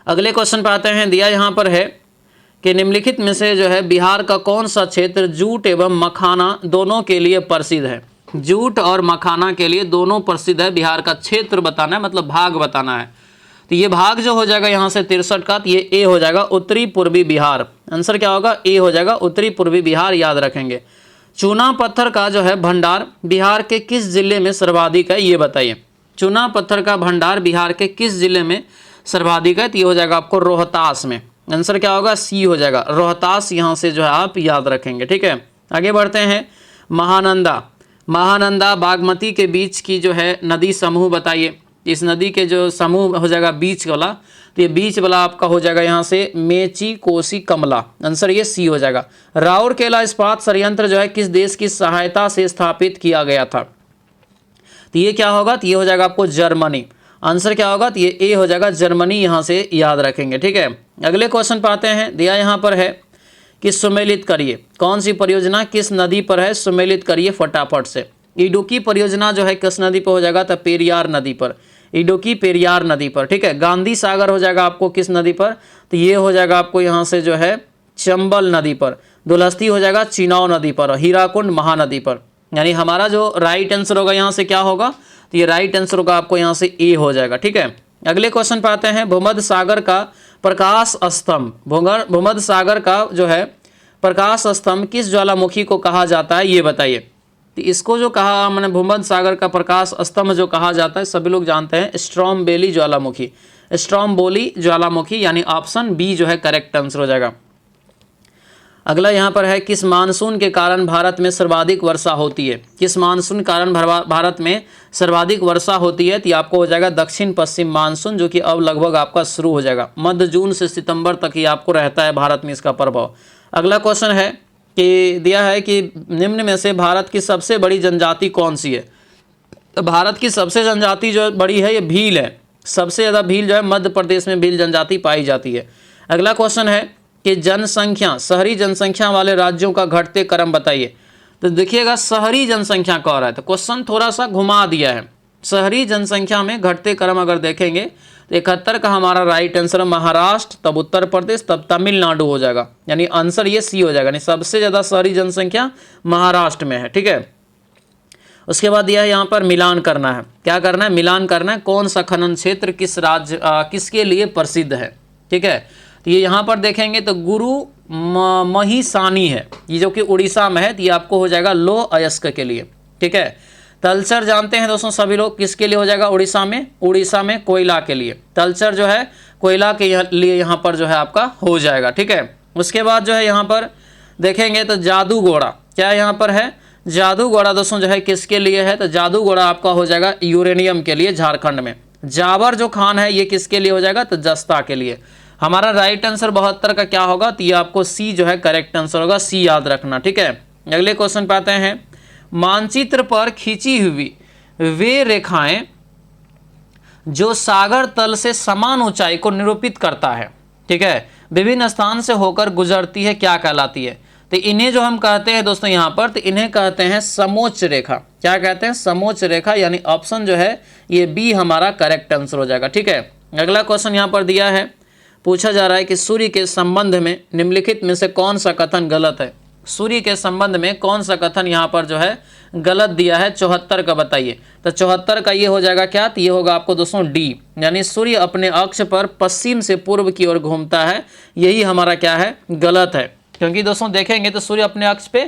अगले क्वेश्चन पे आते हैं, दिया यहाँ पर है कि निम्नलिखित में से जो है बिहार का कौन सा क्षेत्र जूट एवं मखाना दोनों के लिए प्रसिद्ध है। जूट और मखाना के लिए दोनों प्रसिद्ध है, बिहार का क्षेत्र बताना है, मतलब भाग बताना है। तो ये भाग जो हो जाएगा यहाँ से 63 का, तो ये ए हो जाएगा, उत्तरी पूर्वी बिहार। आंसर क्या होगा, ए हो जाएगा, उत्तरी पूर्वी बिहार, याद रखेंगे। चूना पत्थर का जो है भंडार बिहार के किस जिले में सर्वाधिक है, ये बताइए। चूना पत्थर का भंडार बिहार के किस जिले में सर्वाधिक है, तो ये हो जाएगा आपको रोहतास में। आंसर क्या होगा, सी हो जाएगा। रोहतास यहाँ से जो है आप याद रखेंगे। ठीक है, आगे बढ़ते हैं। महानंदा, महानंदा बागमती के बीच की जो है नदी समूह बताइए। इस नदी के जो समूह हो जाएगा बीच वाला, तो ये बीच वाला आपका हो जाएगा यहाँ से मेची, कोसी, कमला। आंसर ये सी हो जाएगा। राउरकेला इस्पात संयंत्र जो है किस देश की सहायता से स्थापित किया गया था? तो ये क्या होगा, तो ये हो जाएगा आपको जर्मनी। आंसर क्या होगा, तो ये ए हो जाएगा, जर्मनी यहाँ से याद रखेंगे। ठीक है, अगले क्वेश्चन पे आते हैं। दिया यहाँ पर है कि सुमेलित करिए, कौन सी परियोजना किस नदी पर है, सुमेलित करिए फटाफट से। इडुक्की परियोजना जो है किस नदी पर हो जाएगा, तो पेरियार नदी पर, इडुक्की पेरियार नदी पर। ठीक है, गांधी सागर हो जाएगा आपको किस नदी पर, तो ये हो जाएगा आपको यहाँ से जो है चंबल नदी पर। दुलहस्ती हो जाएगा चिनाव नदी पर, हीराकुंड महानदी पर। यानी हमारा जो राइट आंसर होगा यहाँ से क्या होगा, तो ये राइट आंसर होगा आपको यहाँ से ए हो जाएगा। ठीक है, अगले क्वेश्चन पे आते हैं। भूमध्य सागर का प्रकाश स्तंभ, भूमध्य सागर का जो है प्रकाश स्तंभ किस ज्वालामुखी को कहा जाता है, ये बताइए। तो इसको जो कहा मैंने भूमध्य सागर का प्रकाश स्तंभ जो कहा जाता है, सभी लोग जानते हैं स्ट्रोम्बोली ज्वालामुखी, स्ट्रोम्बोली ज्वालामुखी, यानी ऑप्शन बी जो है करेक्ट आंसर हो जाएगा। अगला यहाँ पर है, किस मानसून के कारण भारत में सर्वाधिक वर्षा होती है? किस मानसून के कारण भारत में सर्वाधिक वर्षा होती है? तो ये आपको हो जाएगा दक्षिण पश्चिम मानसून, जो कि अब लगभग आपका शुरू हो जाएगा। मध्य जून से सितंबर तक ही आपको रहता है भारत में इसका प्रभाव। अगला क्वेश्चन है कि दिया है कि निम्न में से भारत की सबसे बड़ी जनजाति कौन सी है? तो भारत की सबसे जनजाति जो बड़ी है ये भील है। सबसे ज़्यादा भील जो है मध्य प्रदेश में भील जनजाति पाई जाती है। अगला क्वेश्चन है कि जनसंख्या, शहरी जनसंख्या वाले राज्यों का घटते क्रम बताइए। तो देखिएगा शहरी जनसंख्या कह रहा है, तो क्वेश्चन थोड़ा सा घुमा दिया है। शहरी जनसंख्या में घटते क्रम अगर देखेंगे तो 71 का हमारा राइट आंसर महाराष्ट्र, तब उत्तर प्रदेश, तब तमिलनाडु हो जाएगा। यानी आंसर ये सी हो जाएगा, यानी सबसे ज़्यादा शहरी जनसंख्या महाराष्ट्र में है। ठीक है, उसके बाद यह यहाँ पर मिलान करना है। क्या करना है, मिलान करना है। कौन सा खनन क्षेत्र किस राज्य किसके लिए प्रसिद्ध है? ठीक है, तो ये यहाँ पर देखेंगे तो गुरु महिसानी है, ये जो कि उड़ीसा में है, तो ये आपको हो जाएगा लौह अयस्क के लिए। ठीक है, तलचर जानते हैं दोस्तों सभी लोग किसके लिए हो जाएगा, उड़ीसा में कोयला के लिए। तलचर जो है कोयला के लिए यहाँ पर जो है आपका हो जाएगा। ठीक है, उसके बाद जो है यहाँ पर देखेंगे तो जादूगोड़ा, क्या यहाँ पर है, जादूगोड़ा दोस्तों जो है किसके लिए है, तो जादूगोड़ा आपका हो जाएगा यूरेनियम के लिए, झारखंड में। जावर जो खान है ये किसके लिए हो जाएगा, तो जस्ता के लिए। हमारा राइट आंसर 72 का क्या होगा, तो ये आपको सी जो है करेक्ट आंसर होगा, सी याद रखना। ठीक है, अगले क्वेश्चन पे आते हैं। मानचित्र पर खींची हुई वे रेखाएं जो सागर तल से समान ऊंचाई को निरूपित करता है, ठीक है, विभिन्न स्थान से होकर गुजरती है, क्या कहलाती है? तो इन्हें जो हम कहते हैं दोस्तों यहाँ पर, तो इन्हें कहते हैं समोच्च रेखा। क्या कहते हैं, समोच्च रेखा, यानी ऑप्शन जो है ये बी हमारा करेक्ट आंसर हो जाएगा। ठीक है, अगला क्वेश्चन यहाँ पर दिया है, पूछा जा रहा है कि सूर्य के संबंध में निम्नलिखित में से कौन सा कथन गलत है? सूर्य के संबंध में कौन सा कथन यहाँ पर जो है गलत दिया है? 74 का बताइए। तो 74 का ये हो जाएगा क्या, तो ये होगा आपको दोस्तों डी, यानी सूर्य अपने अक्ष पर पश्चिम से पूर्व की ओर घूमता है, यही हमारा क्या है, गलत है। क्योंकि दोस्तों देखेंगे तो सूर्य अपने अक्ष पे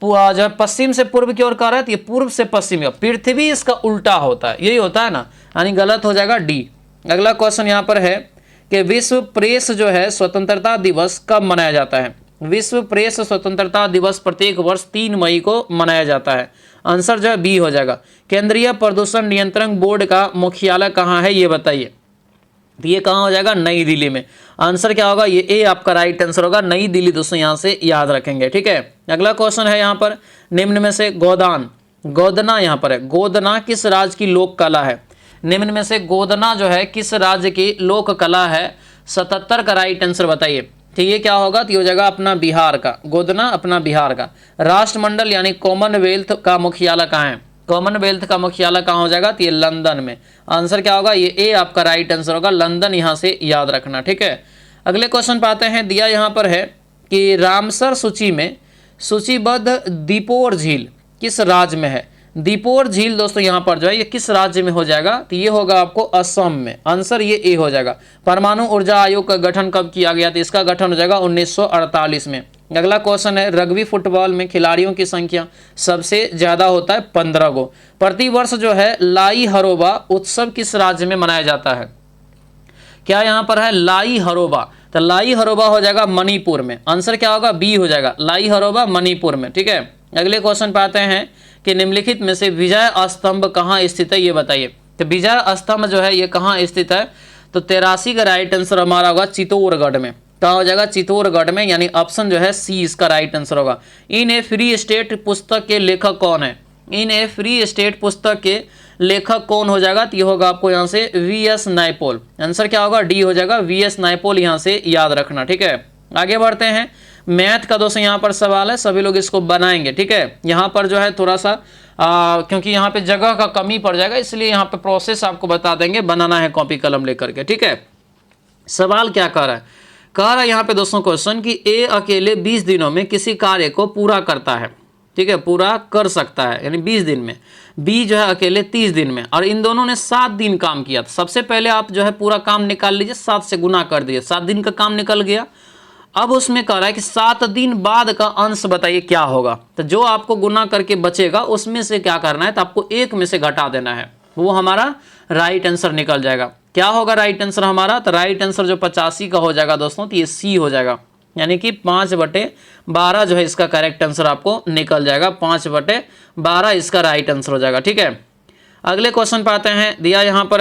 जब पश्चिम से पूर्व की ओर कर रहा है, तो ये पूर्व से पश्चिम, पृथ्वी इसका उल्टा होता है, यही होता है ना, यानी गलत हो जाएगा डी। अगला क्वेश्चन यहाँ पर है कि विश्व प्रेस जो है स्वतंत्रता दिवस कब मनाया जाता है? विश्व प्रेस स्वतंत्रता दिवस प्रत्येक वर्ष 3 मई को मनाया जाता है। आंसर जो है बी हो जाएगा। केंद्रीय प्रदूषण नियंत्रण बोर्ड का मुख्यालय कहाँ है, ये बताइए। तो ये कहाँ हो जाएगा, नई दिल्ली में। आंसर क्या होगा, ये ए आपका राइट आंसर होगा, नई दिल्ली दोस्तों यहाँ से याद रखेंगे। ठीक है, अगला क्वेश्चन है यहाँ पर, निम्न में से गोदना यहाँ पर है, गोदना किस राज्य की लोक कला है? निम्न में से गोदना जो है किस राज्य की लोक कला है? 77 का राइट आंसर बताइए। तो ये क्या होगा, तो ये हो जाएगा अपना बिहार का, गोदना अपना बिहार का। राष्ट्रमंडल यानी कॉमनवेल्थ का मुख्यालय कहाँ है? कॉमनवेल्थ का मुख्यालय कहाँ हो जाएगा, तो ये लंदन में। आंसर क्या होगा, ये ए आपका राइट आंसर होगा, लंदन यहाँ से याद रखना। ठीक है, अगले क्वेश्चन पे आते हैं। दिया यहाँ पर है कि रामसर सूची में सूचीबद्ध दीपोर झील किस राज्य में है? दीपोर झील दोस्तों यहाँ पर जो है ये किस राज्य में हो जाएगा, तो ये होगा आपको असम में। आंसर ये ए हो जाएगा। परमाणु ऊर्जा आयोग का गठन कब किया गया, तो इसका गठन हो जाएगा 1948 में। अगला क्वेश्चन है, रग्बी फुटबॉल में खिलाड़ियों की संख्या सबसे ज्यादा होता है 15 गो। प्रतिवर्ष जो है लाई हरोबा उत्सव किस राज्य में मनाया जाता है? क्या यहाँ पर है लाई हरोबा, तो लाई हरोबा हो जाएगा मणिपुर में। आंसर क्या होगा? बी हो जाएगा, लाई हरोबा मणिपुर में। ठीक है, अगले क्वेश्चन पे आते हैं कि निम्नलिखित में से विजय स्तंभ कहाँ स्थित है, ये बताइए। तो विजय स्तंभ जो है ये कहाँ स्थित है? तो 83 का राइट आंसर हमारा होगा चित्तौड़गढ़ में। कहाँ हो जाएगा? चित्तौड़गढ़ में, यानी ऑप्शन जो है सी इसका राइट आंसर होगा। इन ए फ्री स्टेट पुस्तक के लेखक कौन है? इन ए फ्री स्टेट पुस्तक के लेखक कौन हो जाएगा? तो ये होगा आपको यहाँ से वी.एस. नायपॉल। आंसर क्या होगा? डी हो जाएगा, वी.एस. नायपॉल यहाँ से याद रखना। ठीक है, आगे बढ़ते हैं। मैथ का दोस्तों यहाँ पर सवाल है, सभी लोग इसको बनाएंगे। ठीक है, यहाँ पर जो है थोड़ा सा क्योंकि यहाँ पे जगह का कमी पड़ जाएगा, इसलिए यहाँ पे प्रोसेस आपको बता देंगे, बनाना है कॉपी कलम लेकर के। ठीक है, सवाल क्या कह रहा है? कह रहा है यहाँ पे दोस्तों क्वेश्चन कि ए अकेले 20 दिनों में किसी कार्य को पूरा करता है। ठीक है, पूरा कर सकता है यानी 20 दिन में। बी जो है अकेले 30 दिन में, और इन दोनों ने 7 दिन काम किया। तो सबसे पहले आप जो है पूरा काम निकाल लीजिए, 7 से गुना कर दीजिए, 7 दिन का काम निकल गया। अब उसमें कह रहा है कि 7 दिन बाद का अंश बताइए क्या होगा। तो जो आपको गुना करके बचेगा उसमें से क्या करना है? तो आपको एक में से घटा देना है, वो हमारा राइट आंसर निकल जाएगा। क्या होगा राइट आंसर हमारा? तो राइट आंसर जो 85 का हो जाएगा दोस्तों, तो ये सी हो जाएगा, यानी कि 5/12 जो है इसका करेक्ट आंसर आपको निकल जाएगा। 5/12 इसका राइट आंसर हो जाएगा। ठीक है, अगले क्वेश्चन पे आते हैं। दिया यहाँ पर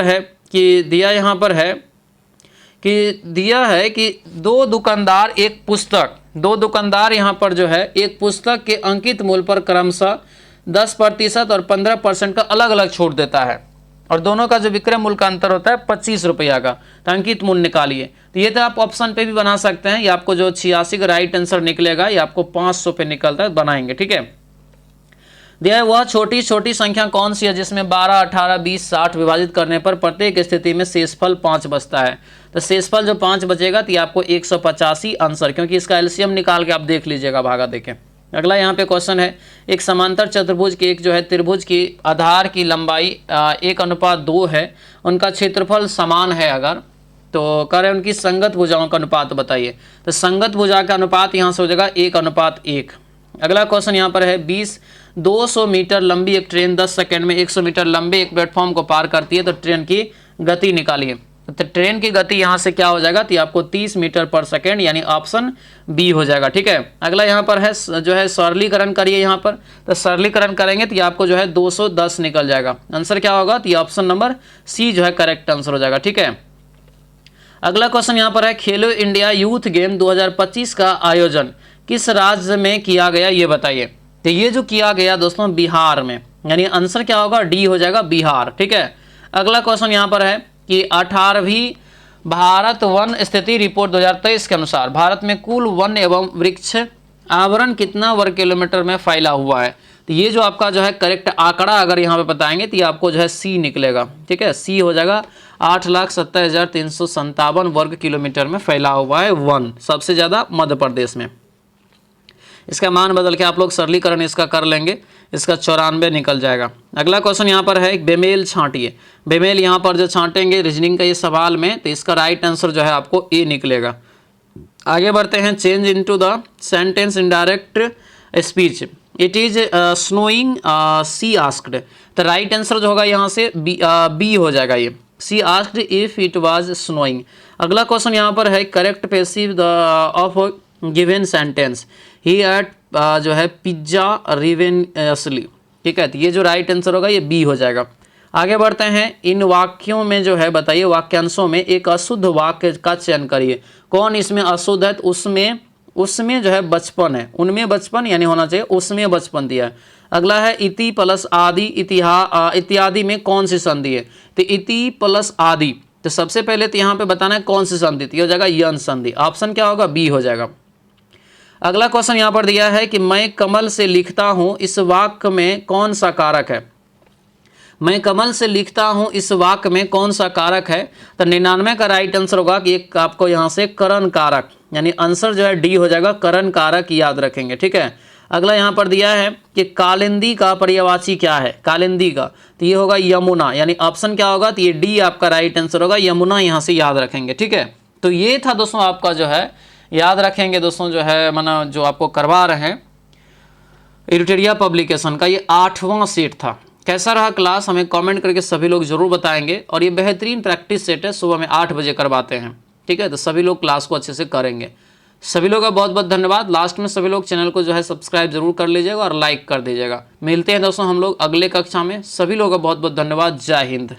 है कि दो दुकानदार यहाँ पर जो है एक पुस्तक के अंकित मूल्य पर क्रमशः 10% और 15% का अलग अलग छूट देता है, और दोनों का जो विक्रय मूल्य का अंतर होता है 25 रुपया का। तो अंकित मूल्य निकालिए। तो ये तो आप ऑप्शन पे भी बना सकते हैं, ये आपको जो 86 का राइट आंसर निकलेगा ये आपको 500 पे निकलता है, बनाएंगे। ठीक है, दिया है वह छोटी छोटी संख्या कौन सी है जिसमें 12, 18, 20, 60 विभाजित करने पर प्रत्येक स्थिति में शेषफल 5 बचता है। तो शेषफल जो 5 बचेगा तो ये आपको 185 आंसर, क्योंकि इसका एलसीएम निकाल के आप देख लीजिएगा, भागा देखें। अगला यहाँ पे क्वेश्चन है, एक समांतर चतुर्भुज की एक जो है त्रिभुज की आधार की लंबाई 1:2 है, उनका क्षेत्रफल समान है अगर, तो कह रहे हैं उनकी संगत भुजाओं का अनुपात बताइए। तो संगत भुजा का अनुपात यहाँ से हो जाएगा 1:1। अगला क्वेश्चन यहाँ पर है 200 मीटर लंबी एक ट्रेन 10 सेकंड में 100 मीटर लंबे एक प्लेटफॉर्म को पार करती है, तो ट्रेन की गति निकालिए। तो ट्रेन की गति यहाँ से क्या हो जाएगा? तो आपको 30 मीटर पर सेकेंड, यानी ऑप्शन बी हो जाएगा। ठीक है, अगला यहाँ पर है जो है सरलीकरण करिए यहाँ पर। तो सरलीकरण करेंगे तो आपको जो है 210 निकल जाएगा। आंसर क्या होगा? तो ऑप्शन नंबर सी जो है करेक्ट आंसर हो जाएगा। ठीक है, अगला क्वेश्चन यहाँ पर है, खेलो इंडिया यूथ गेम 2025 का आयोजन किस राज्य में किया गया, ये बताइए। तो ये जो किया गया दोस्तों बिहार में, यानी आंसर क्या होगा? डी हो जाएगा, बिहार। ठीक है, अगला क्वेश्चन यहाँ पर है कि 18वीं भारत वन स्थिति रिपोर्ट 2023 के अनुसार भारत में कुल वन एवं वृक्ष आवरण कितना वर्ग किलोमीटर में फैला हुआ है। तो ये जो आपका जो है करेक्ट आंकड़ा अगर यहाँ पे बताएंगे तो ये आपको जो है सी निकलेगा। ठीक है, सी हो जाएगा 8,70,357 वर्ग किलोमीटर में फैला हुआ है वन, सबसे ज़्यादा मध्य प्रदेश में। इसका मान बदल के आप लोग सरलीकरण इसका कर लेंगे, इसका 94 निकल जाएगा। अगला क्वेश्चन यहाँ पर है, बेमेल छांटिए। बेमेल यहाँ पर जो छांटेंगे रीजनिंग का ये सवाल में, तो इसका राइट आंसर जो है आपको ए निकलेगा। आगे बढ़ते हैं, change into the sentence in direct speech. It is snowing C asked. तो राइट आंसर जो होगा यहाँ से बी हो जाएगा, ये C asked if it was snowing. अगला क्वेश्चन यहाँ पर है, correct passive of given sentence he ate जो है पिज्जा रिवेनियसली। ठीक है, तो ये जो राइट आंसर होगा ये बी हो जाएगा। आगे बढ़ते हैं, इन वाक्यों में जो है बताइए, वाक्यांशों में एक अशुद्ध वाक्य का चयन करिए। कौन इसमें अशुद्ध है? तो उसमें जो है बचपन है, उनमें बचपन यानी होना चाहिए उसमें बचपन दिया है। अगला है इति प्लस आदि इत्यादि में कौन सी संधि है? तो इति प्लस आदि, तो सबसे पहले तो यहाँ पे बताना है कौन सी संधि, तो हो जाएगा यन संधि। ऑप्शन क्या होगा? बी हो जाएगा। अगला क्वेश्चन यहाँ पर दिया है कि मैं कमल से लिखता हूँ, इस वाक्य में कौन सा कारक है? मैं कमल से लिखता हूँ, इस वाक्य में कौन सा कारक है? तो 99 का राइट आंसर होगा कि एक आपको यहाँ से करण कारक, यानी आंसर जो है डी हो जाएगा, करण कारक याद रखेंगे। ठीक है, अगला यहाँ पर दिया है कि कालिंदी का पर्यायवाची क्या है? कालिंदी का, तो ये होगा यमुना, यानी ऑप्शन क्या होगा? तो ये डी आपका राइट आंसर होगा, यमुना यहाँ से याद रखेंगे। ठीक है, तो ये था दोस्तों आपका जो है याद रखेंगे दोस्तों जो है माना जो आपको करवा रहे हैं एडिटोरिया पब्लिकेशन का, ये 8वां सेट था। कैसा रहा क्लास हमें कमेंट करके सभी लोग जरूर बताएंगे, और ये बेहतरीन प्रैक्टिस सेट है, सुबह में 8 बजे करवाते हैं। ठीक है, तो सभी लोग क्लास को अच्छे से करेंगे। सभी लोगों का बहुत बहुत धन्यवाद। लास्ट में सभी लोग चैनल को जो है सब्सक्राइब जरूर कर लीजिएगा और लाइक कर दीजिएगा। मिलते हैं दोस्तों हम लोग अगले कक्षा में। सभी लोगों का बहुत बहुत धन्यवाद। जय हिंद।